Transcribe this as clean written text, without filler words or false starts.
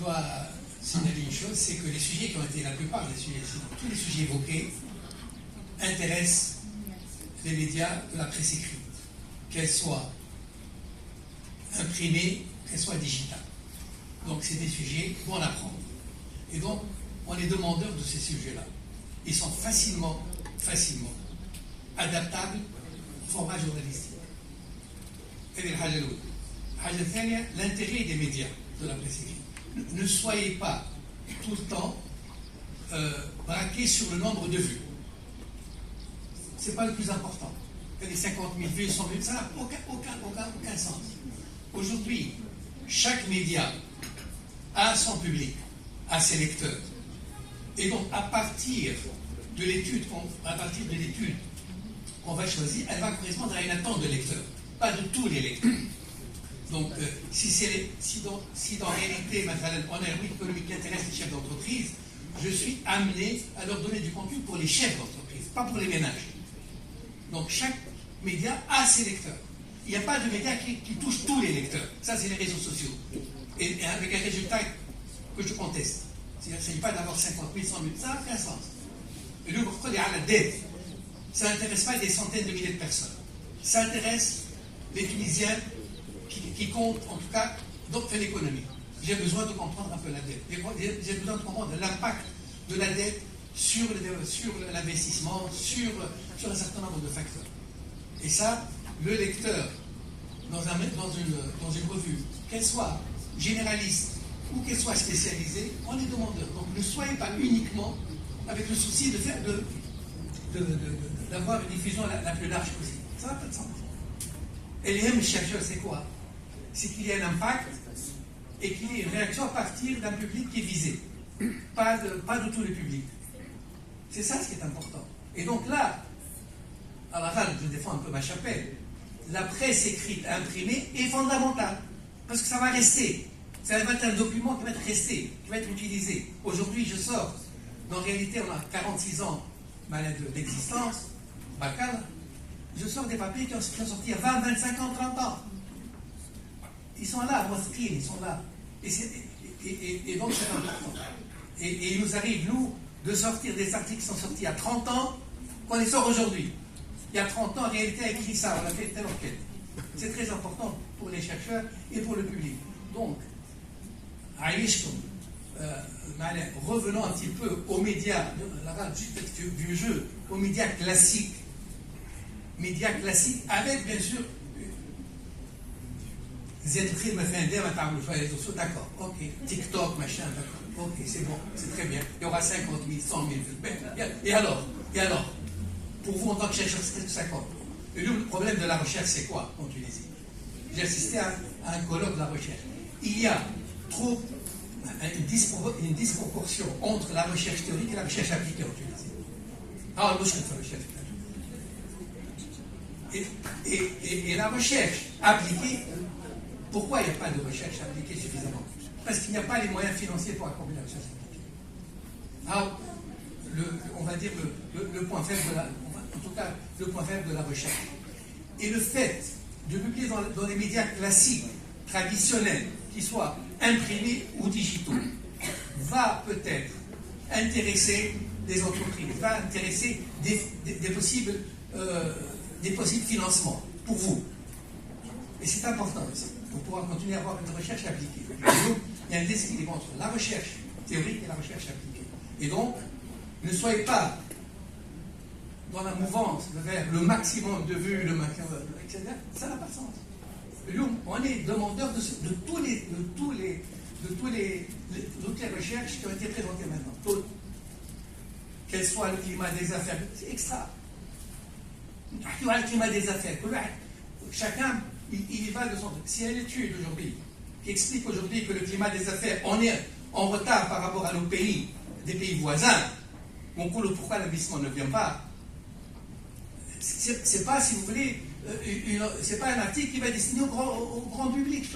dois signaler une chose, c'est que les sujets qui ont été, la plupart des sujets, tous les sujets évoqués, intéressent les médias de la presse écrite, qu'elle soit imprimée, qu'elle soit digitale. Donc c'est des sujets bons à apprendre. Et donc, on est demandeur de ces sujets-là. Ils sont facilement adaptables au format journalistique. L'intérêt des médias de la presse écrite. Ne soyez pas tout le temps braqués sur le nombre de vues. Ce n'est pas le plus important. Les 50 000 vues, 100 000, ça n'a aucun sens. Aujourd'hui, chaque média a son public, a ses lecteurs. Et donc, à partir de l'étude qu'on va choisir, elle va correspondre à une attente de lecteurs, pas de tous les lecteurs. Donc, si dans réalité, on a un rythme économique qui intéresse les chefs d'entreprise, je suis amené à leur donner du contenu pour les chefs d'entreprise, pas pour les ménages. Donc, chaque média a ses lecteurs. Il n'y a pas de média qui touche tous les lecteurs. Ça, c'est les réseaux sociaux. Et avec un résultat que je conteste. Il ne s'agit pas d'avoir 50 000, 100 000, ça n'a aucun sens. Et le pourquoi il y a la dette. Ça n'intéresse pas des centaines de milliers de personnes. Ça intéresse les Tunisiens qui comptent, en tout cas, dans l'économie. J'ai besoin de comprendre un peu la dette. J'ai besoin de comprendre l'impact de la dette sur l'investissement, sur un certain nombre de facteurs. Et ça, le lecteur, dans une revue, qu'elle soit généraliste ou qu'elle soit spécialisée, on est demandeur. Donc ne soyez pas uniquement avec le souci d'avoir une diffusion la plus large possible. Ça n'a pas de sens. Et les chercheurs, c'est quoi? C'est qu'il y a un impact et qu'il y ait une réaction à partir d'un public qui est visé. Pas de tout le public. C'est ça ce qui est important. Et donc là, à la rade, je défends un peu ma chapelle, la presse écrite imprimée est fondamentale. Parce que ça va rester. Ça va être un document qui va être resté, qui va être utilisé. Aujourd'hui, je sors. En réalité, on a 46 ans d'existence. Bacal. Je sors des papiers qui ont sorti il y a 20, 25 ans, 30 ans. Ils sont là, ils sont là. Et donc, c'est important. Et il nous arrive, nous, de sortir des articles qui sont sortis il y a 30 ans, qu'on les sort aujourd'hui. Il y a 30 ans, en réalité, a écrit ça, on a fait telle enquête. C'est très important pour les chercheurs et pour le public. Donc, revenons un petit peu aux médias, du jeu, aux médias classiques. Médias classiques avec, bien sûr, d'accord, ok, TikTok, machin, d'accord, ok, c'est bon, c'est très bien. Il y aura 50 000, 100 000, et alors, pour vous en tant que chercheur, c'est 50. Et le problème de la recherche, c'est quoi en Tunisie? J'ai assisté à un colloque de la recherche. Il y a trop une disproportion entre la recherche théorique et la recherche appliquée en Tunisie. Alors, moi, je fais la recherche. Et la recherche appliquée, pourquoi il n'y a pas de recherche appliquée suffisamment? Parce qu'il n'y a pas les moyens financiers pour accomplir la recherche appliquée. Alors, on va dire le point faible le point faible de la recherche. Et le fait de publier dans les médias classiques, traditionnels, qui soient imprimés ou digitaux, va peut-être intéresser des entreprises, va intéresser des possibles financements pour vous. Et c'est important aussi, pour pouvoir continuer à avoir une recherche appliquée. Donc, il y a un déséquilibre entre la recherche théorique et la recherche appliquée. Et donc, ne soyez pas dans la mouvance vers le maximum de vues, le maximum, etc. Ça n'a pas de sens. Nous, on est demandeur de toutes les recherches qui ont été présentées maintenant. Toutes. Quel soit le climat des affaires, c'est extra. Le climat des affaires, chacun, il y va de son truc. S'il y a une étude aujourd'hui qui explique aujourd'hui que le climat des affaires, on est en retard par rapport à nos pays, des pays voisins, on coule pourquoi l'investissement ne vient pas. C'est pas, si vous voulez, c'est pas un article qui va destiner au grand public.